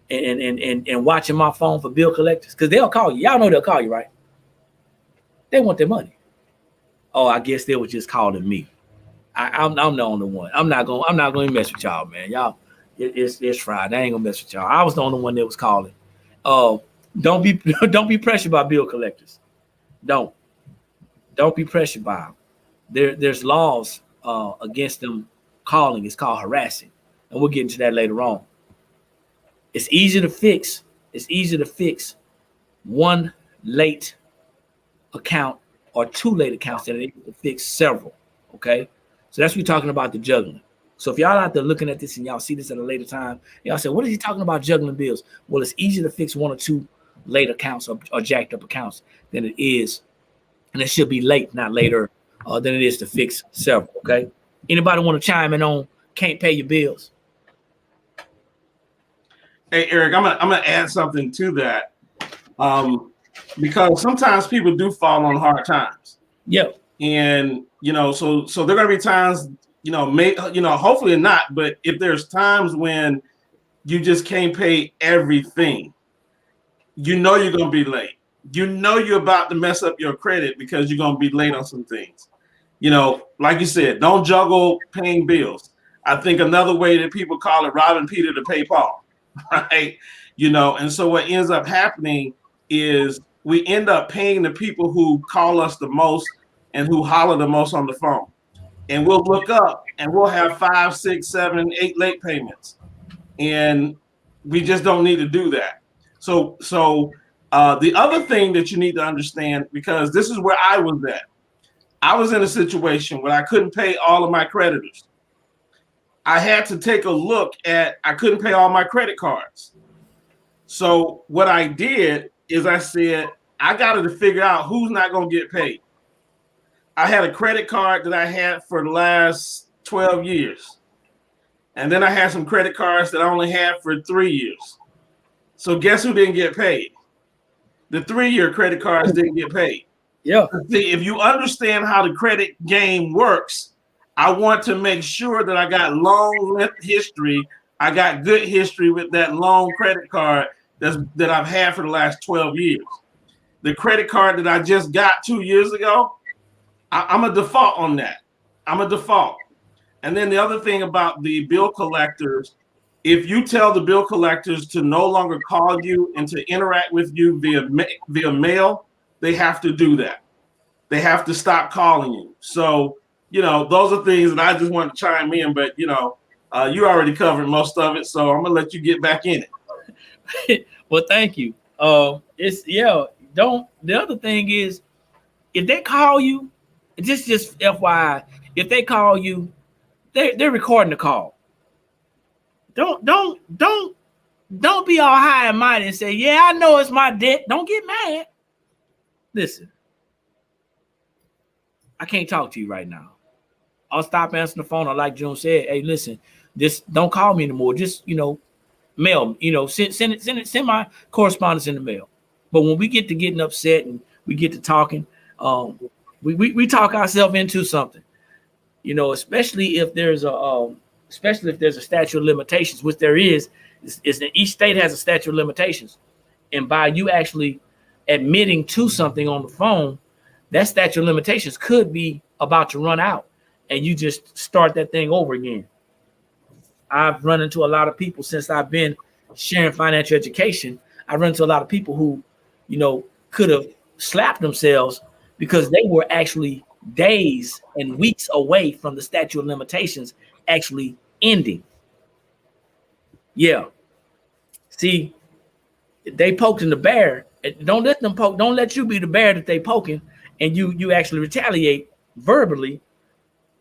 A: and watching my phone for bill collectors, because they'll call you. Y'all know they'll call you, right? They want their money. Oh, I guess they were just calling me. I'm the only one. I'm not going to mess with y'all, man. Y'all, it's Friday. I ain't gonna mess with y'all. I was the only one that was calling. Don't be pressured by bill collectors. Don't be pressured by them. There's laws against them calling. It's called harassing, and we'll get into that later on. It's easy to fix one late account or two late accounts than it is to fix several. Okay, so that's what we're talking about, the juggling. So if y'all out there looking at this and y'all see this at a later time, y'all say, what is he talking about juggling bills? Well, it's easier to fix one or two late accounts or jacked up accounts than it is, and it should be late, not later, than it is to fix several. Okay. Anybody want to chime in on can't pay your bills?
E: Hey, Eric, I'm gonna add something to that, because sometimes people do fall on hard times.
A: Yep.
E: And so there are gonna be times, hopefully not, but if there's times when you just can't pay everything, you're gonna be late. You're about to mess up your credit because you're gonna be late on some things. Like you said, don't juggle paying bills. I think another way that people call it robbing Peter to pay Paul, right? And so what ends up happening is we end up paying the people who call us the most and who holler the most on the phone. And we'll look up and we'll have 5, 6, 7, 8 late payments. And we just don't need to do that. So the other thing that you need to understand, because this is where I was at. I was in a situation where I couldn't pay all of my creditors. I had to take a look at, I couldn't pay all my credit cards. So what I did is I said, I got to figure out who's not going to get paid. I had a credit card that I had for the last 12 years. And then I had some credit cards that I only had for 3 years. So guess who didn't get paid? The 3-year credit cards didn't get paid.
A: Yeah.
E: See, if you understand how the credit game works, I want to make sure that I got long history. I got good history with that long credit card that I've had for the last 12 years. The credit card that I just got 2 years ago, I'm a default on that. I'm a default. And then the other thing about the bill collectors, if you tell the bill collectors to no longer call you and to interact with you via mail, they have to do that. They have to stop calling you. So, those are things that I just want to chime in, but, you already covered most of it. So I'm going to let you get back in it.
A: Well, thank you. The other thing is, if they call you, just FYI, if they call you, they're recording the call. Don't be all high and mighty and say, yeah, I know it's my debt. Don't get mad. Listen, I can't talk to you right now. I'll stop answering the phone. Or like June said, hey, listen, just don't call me anymore. Just, mail, send my correspondence in the mail. But when we get to getting upset and we get to talking, We talk ourselves into something, you know, especially if there's a statute of limitations, which there is that each state has a statute of limitations. And by you actually admitting to something on the phone, that statute of limitations could be about to run out and you just start that thing over again. I've run into a lot of people since I've been sharing financial education. I run into a lot of people who, you know, could have slapped themselves because they were actually days and weeks away from the statute of limitations actually ending. Yeah. See, they poked in the bear. Don't let them poke. Don't let you be the bear that they poking, and you actually retaliate verbally,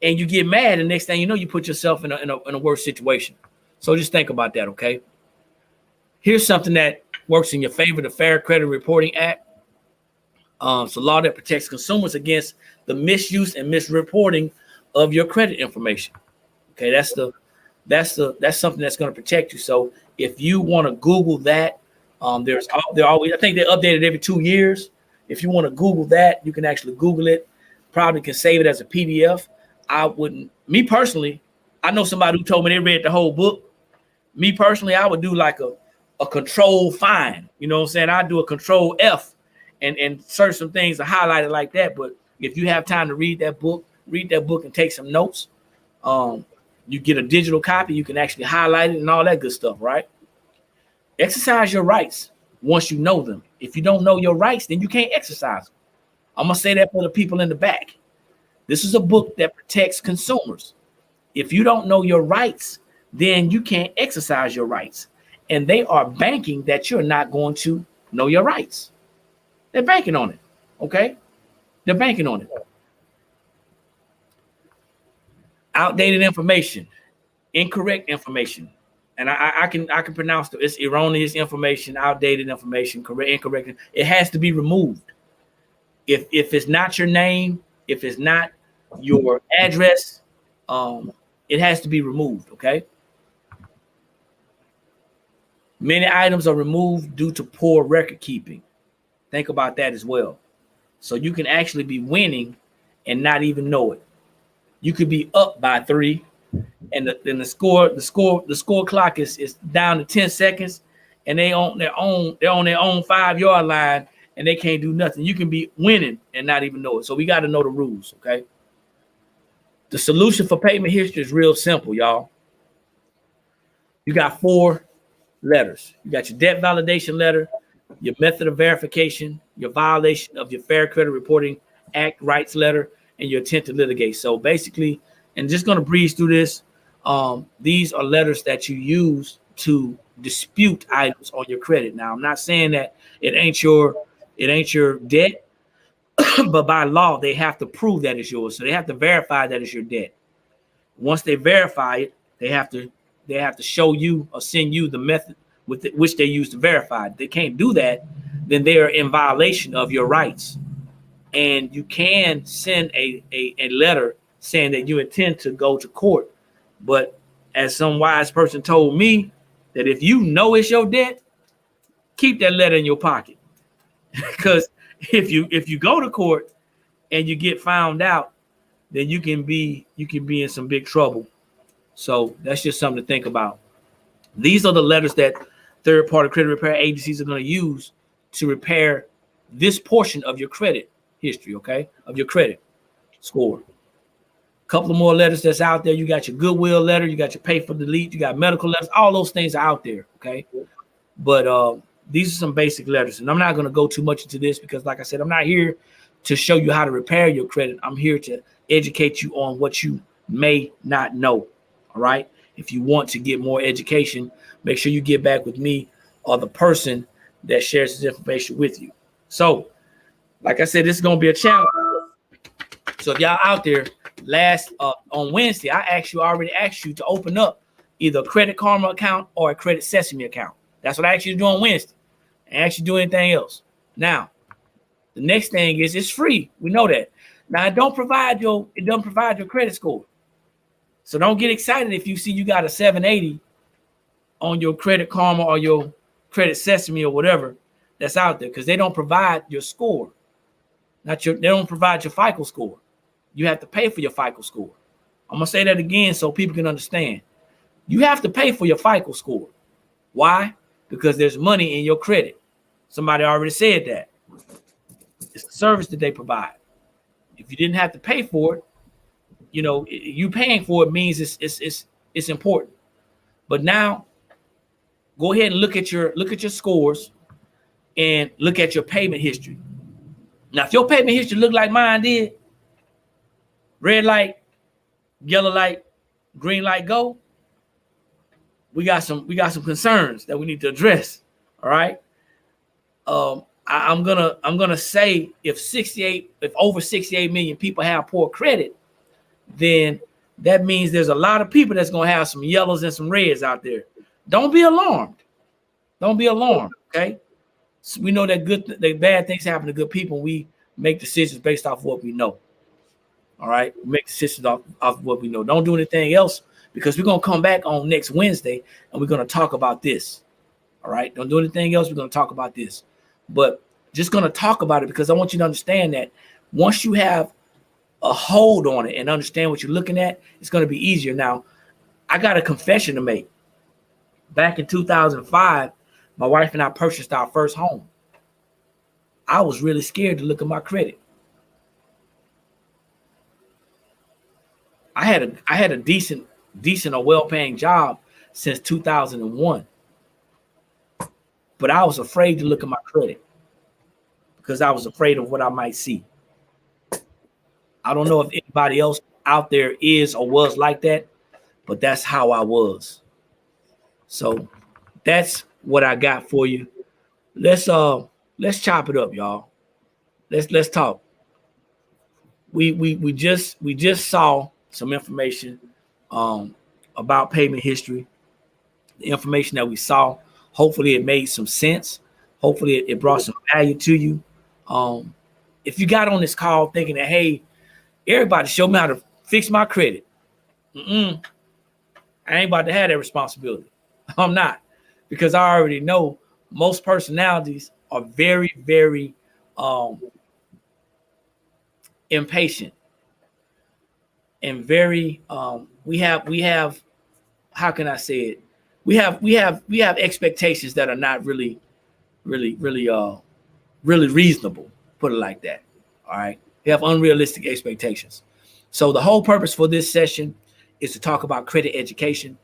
A: and you get mad. And next thing you know, you put yourself in a worse situation. So just think about that, okay? Here's something that works in your favor: the Fair Credit Reporting Act. It's a law that protects consumers against the misuse and misreporting of your credit information. Okay, that's something that's going to protect you. So if you want to Google that, they're always, I think they update it every 2 years. If you want to Google that, you can actually Google it. Probably can save it as a PDF. I wouldn't, me personally, I know somebody who told me they read the whole book. Me personally, I would do like a control find. You know what I'm saying? I'd do a control F and search some things and highlight it like that. But if you have time to read that book and take some notes. You get a digital copy, you can actually highlight it and all that good stuff, right? Exercise your rights once you know them. If you don't know your rights, then you can't exercise them. I'm going to say that for the people in the back. This is a book that protects consumers. If you don't know your rights, then you can't exercise your rights. And they are banking that you're not going to know your rights. They're banking on it, okay? They're banking on it. Outdated information, incorrect information, and I can pronounce it. It's erroneous information, outdated information, incorrect. It has to be removed. If it's not your name, if it's not your address, it has to be removed. Okay. Many items are removed due to poor record keeping. Think about that as well. So you can actually be winning and not even know it. You could be up by 3, and the score clock is down to 10 seconds, and they on their own 5-yard line, and they can't do nothing. You can be winning and not even know it. So we got to know the rules, okay? The solution for payment history is real simple, y'all. You got 4 letters. You got your debt validation letter, your method of verification, your violation of your Fair Credit Reporting Act rights letter, and your intent to litigate. So basically, and just going to breeze through this, these are letters that you use to dispute items on your credit. Now, I'm not saying that it ain't your debt, but by law, they have to prove that it's yours. So they have to verify that it's your debt. Once they verify it, they have to show you or send you the method with which they use to verify. If they can't do that, then they are in violation of your rights. And you can send a letter saying that you intend to go to court. But as some wise person told me, that if you know it's your debt, keep that letter in your pocket. Because if you go to court and you get found out, then you can be in some big trouble. So that's just something to think about. These are the letters that third-party credit repair agencies are going to use to repair this portion of your credit history, okay, of your credit score. A couple of more letters that's out there. You got your goodwill letter, you got your pay for delete, you got medical letters. All those things are out there, okay. But these are some basic letters, and I'm not going to go too much into this because, like I said, I'm not here to show you how to repair your credit. I'm here to educate you on what you may not know. All right. If you want to get more education, make sure you get back with me or the person that shares this information with you. So, like I said, this is going to be a challenge. So if y'all out there, on Wednesday, I already asked you to open up either a Credit Karma account or a Credit Sesame account. That's what I asked you to do on Wednesday. I asked you to do anything else. Now, the next thing is it's free. We know that. Now, it doesn't provide your credit score. So don't get excited if you see you got a 780 on your Credit Karma or your Credit Sesame or whatever that's out there, because they don't provide your score. They don't provide your FICO score. You have to pay for your FICO score. I'm gonna say that again so people can understand. You have to pay for your FICO score. Why? Because there's money in your credit. Somebody already said that. It's the service that they provide. If you didn't have to pay for it, you paying for it means it's important. But now, go ahead and look at your scores and look at your payment history. Now, if your payment history look like mine did, red light, yellow light, green light, go. We got some concerns that we need to address. All right. I'm gonna say if over 68 million people have poor credit, then that means there's a lot of people that's gonna have some yellows and some reds out there. Don't be alarmed. Don't be alarmed. Okay. So we know that bad things happen to good people. We make decisions based off what we know. All right. We make decisions off what we know. Don't do anything else, because we're gonna come back on next Wednesday and we're gonna talk about this. All right. Don't do anything else. We're gonna talk about this. But just going to talk about it because I want you to understand that once you have a hold on it and understand what you're looking at, it's going to be easier. Now, I got a confession to make. Back in 2005, my wife and I purchased our first home. I was really scared to look at my credit. I had a decent or well-paying job since 2001. But I was afraid to look at my credit because I was afraid of what I might see. I don't know if anybody else out there is or was like that, but that's how I was. So that's what I got for you. Let's chop it up, y'all. Let's talk. We just saw some information about payment history. The information that we saw. Hopefully it made some sense. Hopefully it brought some value to you. If you got on this call thinking that, hey, everybody show me how to fix my credit. I ain't about to have that responsibility. I'm not, because I already know most personalities are very, very impatient and very we have how can I say it? We have expectations that are not really reasonable. Put it like that. All right. We have unrealistic expectations. So the whole purpose for this session is to talk about credit education.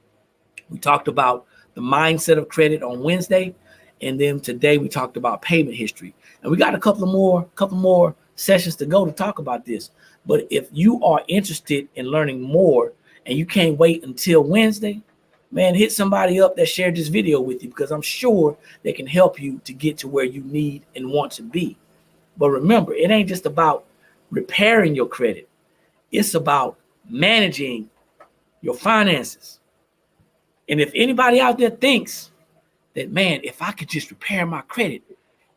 A: We talked about the mindset of credit on Wednesday, and then today we talked about payment history. And we got a couple more sessions to go to talk about this. But if you are interested in learning more and you can't wait until Wednesday, man, hit somebody up that shared this video with you, because I'm sure they can help you to get to where you need and want to be. But remember, it ain't just about repairing your credit. It's about managing your finances. And if anybody out there thinks that, man, if I could just repair my credit,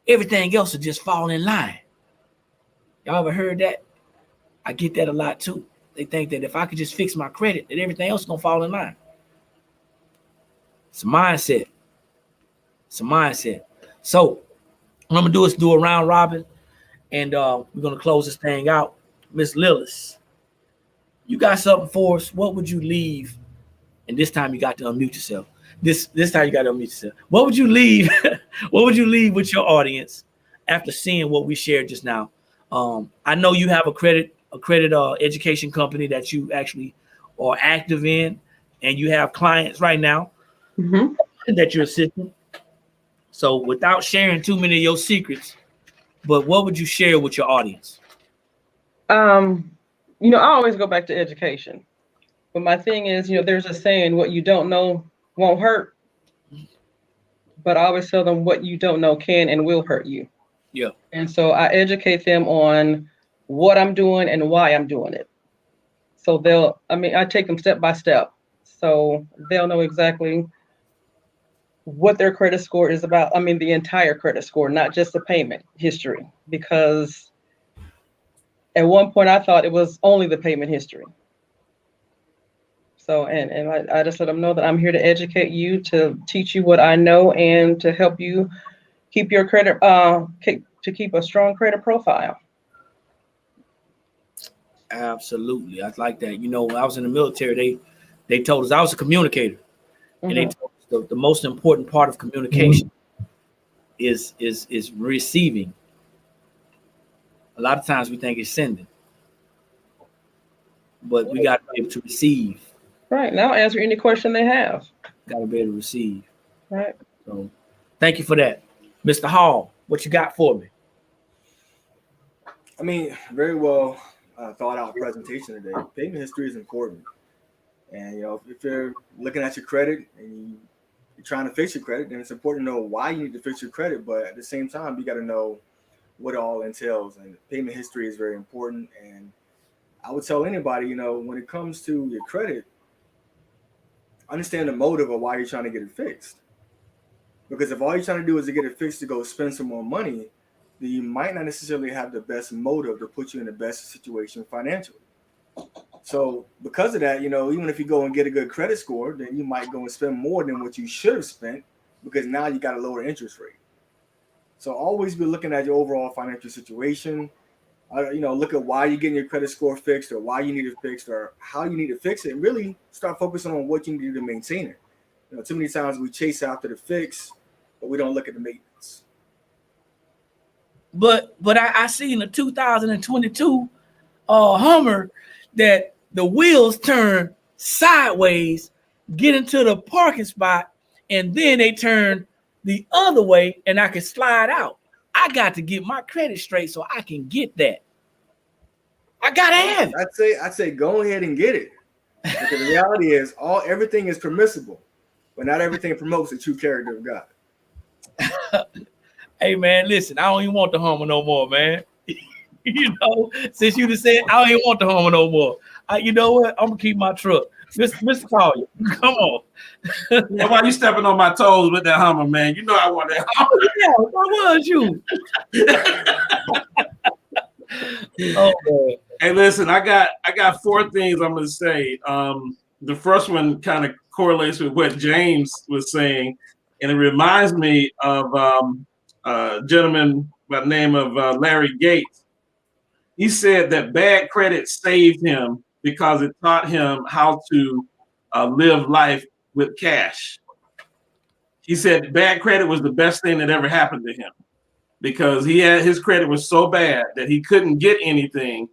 A: everything else will just fall in line. Y'all ever heard that? I get that a lot too. They think that if I could just fix my credit, that everything else is going to fall in line. It's a mindset. So what I'm going to do is do a round robin, and we're going to close this thing out. Miss Lillis, you got something for us? What would you leave? And this time you got to unmute yourself. This time you got to unmute yourself. What would you leave? What would you leave with your audience after seeing what we shared just now? I know you have a credit education company that you actually are active in, and you have clients right now that you're assisting. So without sharing too many of your secrets, but what would you share with your audience?
D: I always go back to education. But my thing is, there's a saying, what you don't know won't hurt. But I always tell them what you don't know can and will hurt you.
A: Yeah.
D: And so I educate them on what I'm doing and why I'm doing it. So I take them step by step. So they'll know exactly what their credit score is about. I mean, the entire credit score, not just the payment history, because at one point I thought it was only the payment history. So, and I just let them know that I'm here to educate you, to teach you what I know, and to help you keep your credit, to keep a strong credit profile.
A: Absolutely. I like that. You know, when I was in the military, they told us I was a communicator. And they told us the most important part of communication is receiving. A lot of times we think it's sending, but we got to be able to receive.
D: Right. Now answer any question they have.
A: Got to be able to receive.
D: Right.
A: So thank you for that. Mr. Hall, what you got for me?
C: I mean, very well thought out presentation today. Payment history is important. And, you know, if you're looking at your credit and you're trying to fix your credit, then it's important to know why you need to fix your credit. But at the same time, you got to know what it all entails. And payment history is very important. And I would tell anybody, you know, when it comes to your credit, understand the motive of why you're trying to get it fixed. Because if all you're trying to do is to get it fixed to go spend some more money, then you might not necessarily have the best motive to put you in the best situation financially. So because of that, you know, even if you go and get a good credit score, then you might go and spend more than what you should have spent because now you got a lower interest rate. So always be looking at your overall financial situation. You know, look at why you're getting your credit score fixed or why you need it fixed or how you need to fix it. And really start focusing on what you need to maintain it. You know, too many times we chase after the fix, but we don't look at the maintenance.
A: But I see in the 2022 Hummer that the wheels turn sideways, get into the parking spot, and then they turn the other way, and I can slide out. I got to get my credit straight so I can get that. I gotta have it.
C: I'd say go ahead and get it. Because the reality is everything is permissible, but not everything promotes the true character of God.
A: Hey man, listen, I don't even want the Hummer no more, man. You know, since you just said I don't even want the Hummer no more. You know what? I'm gonna keep my truck. Mr. Collier, come on.
E: Yeah, why you stepping on my toes with that Hummer, man? You know I want that Hummer.
A: Yeah, why was you? Oh man.
E: Hey, listen, I got four things I'm gonna say. The first one kind of correlates with what James was saying, and it reminds me of a gentleman by the name of Larry Gates. He said that bad credit saved him because it taught him how to live life with cash. He said bad credit was the best thing that ever happened to him because his credit was so bad that he couldn't get anything,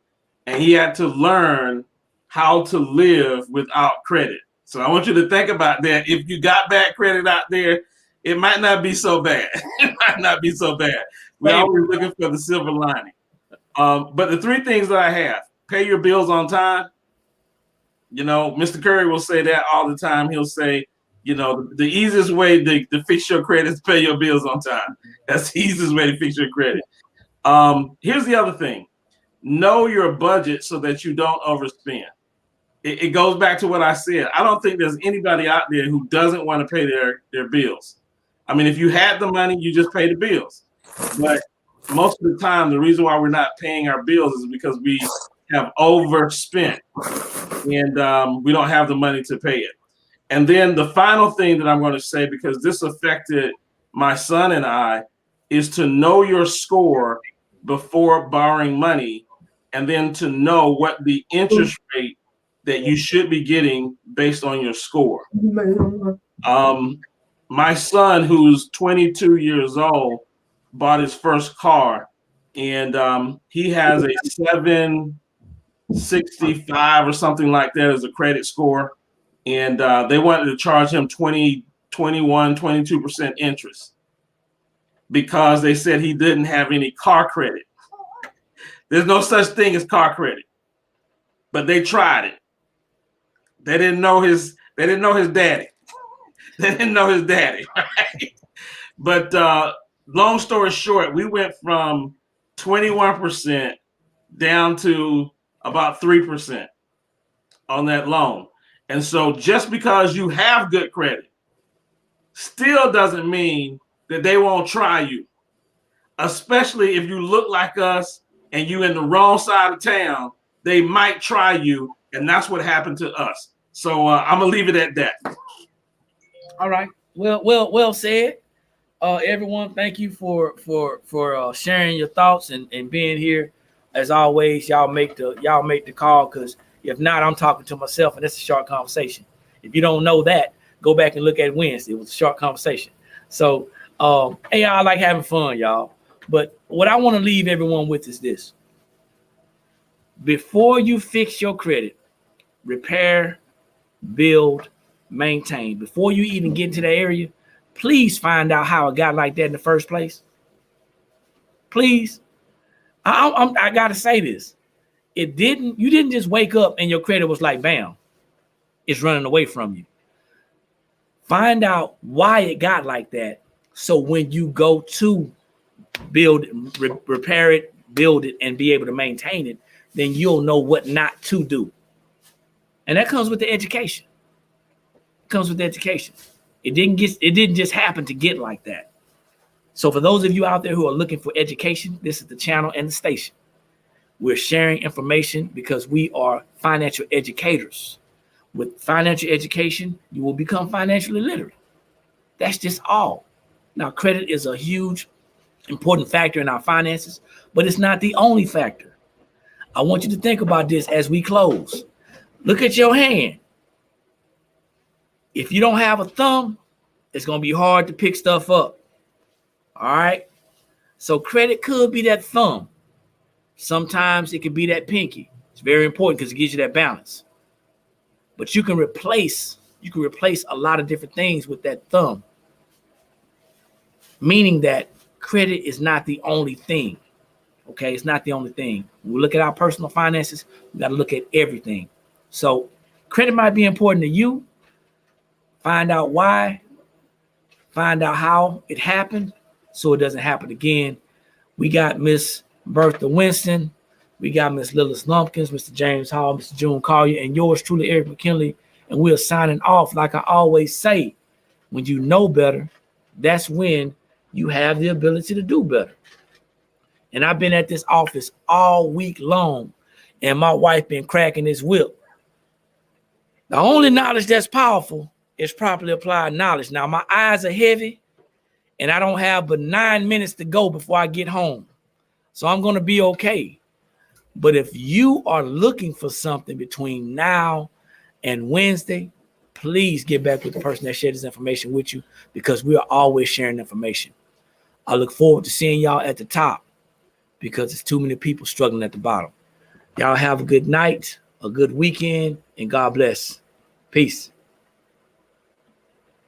E: and he had to learn how to live without credit. So I want you to think about that. If you got bad credit out there, it might not be so bad. It might not be so bad. We're always looking for the silver lining. But the three things that I have: pay your bills on time. You know, Mr. Curry will say that all the time. He'll say, you know, the easiest way to fix your credit is pay your bills on time. That's the easiest way to fix your credit. Here's the other thing. Know your budget so that you don't overspend. It goes back to what I said. I don't think there's anybody out there who doesn't want to pay their bills. I mean, if you had the money, you just pay the bills. But most of the time, the reason why we're not paying our bills is because we have overspent and we don't have the money to pay it. And then the final thing that I'm going to say, because this affected my son and I, is to know your score before borrowing money, and then to know what the interest rate that you should be getting based on your score. My son, who's 22 years old, bought his first car, and he has a 765 or something like that as a credit score. And they wanted to charge him 20, 21, 22% interest because they said he didn't have any car credit. There's no such thing as car credit, but they tried it. They didn't know his daddy. They didn't know his daddy, right? But long story short, we went from 21% down to about 3% on that loan. And so just because you have good credit still doesn't mean that they won't try you, especially if you look like us and you in the wrong side of town. They might try you, and that's what happened to us. So I'm gonna leave it at that.
A: All right. Well said. Everyone, thank you for sharing your thoughts and being here. as always, y'all make the call, because if not, I'm talking to myself, and it's a short conversation. If you don't know that, go back and look at Wednesday. It was a short conversation. So, hey, I like having fun, y'all. But what I want to leave everyone with is this: before you fix your credit, repair, build, maintain. Before you even get into that area, please find out how it got like that in the first place. Please. I gotta say this. You didn't just wake up and your credit was like, bam, it's running away from you. Find out why it got like that. So when you go to build, repair it, build it, and be able to maintain it, then you'll know what not to do. And that comes with the education. It comes with the education. It didn't just happen to get like that. So for those of you out there who are looking for education, this is the channel and the station. We're sharing information because we are financial educators. With financial education, you will become financially literate. That's just all. Now, credit is a huge, important factor in our finances, but it's not the only factor. I want you to think about this as we close. Look at your hand. If you don't have a thumb, it's going to be hard to pick stuff up. All right? So credit could be that thumb. Sometimes it could be that pinky. It's very important because it gives you that balance. But you can replace a lot of different things with that thumb. Meaning that credit is not the only thing. Okay, it's not the only thing. When we look at our personal finances, we got to look at everything. So credit might be important to you. Find out why. Find out how it happened so it doesn't happen again. We got Miss Bertha Winston. We got Miss Lillis Lumpkins, Mr. James Hall, Mr. June Collier, and yours truly, Eric McKinley. And we're signing off. Like I always say, when you know better, that's when you have the ability to do better. And I've been at this office all week long, and my wife been cracking this whip. The only knowledge that's powerful is properly applied knowledge. Now, my eyes are heavy, and I don't have but 9 minutes to go before I get home. So I'm going to be okay. But if you are looking for something between now and Wednesday, please get back with the person that shared this information with you, because we are always sharing information. I look forward to seeing y'all at the top, because there's too many people struggling at the bottom. Y'all have a good night, a good weekend, and God bless. Peace.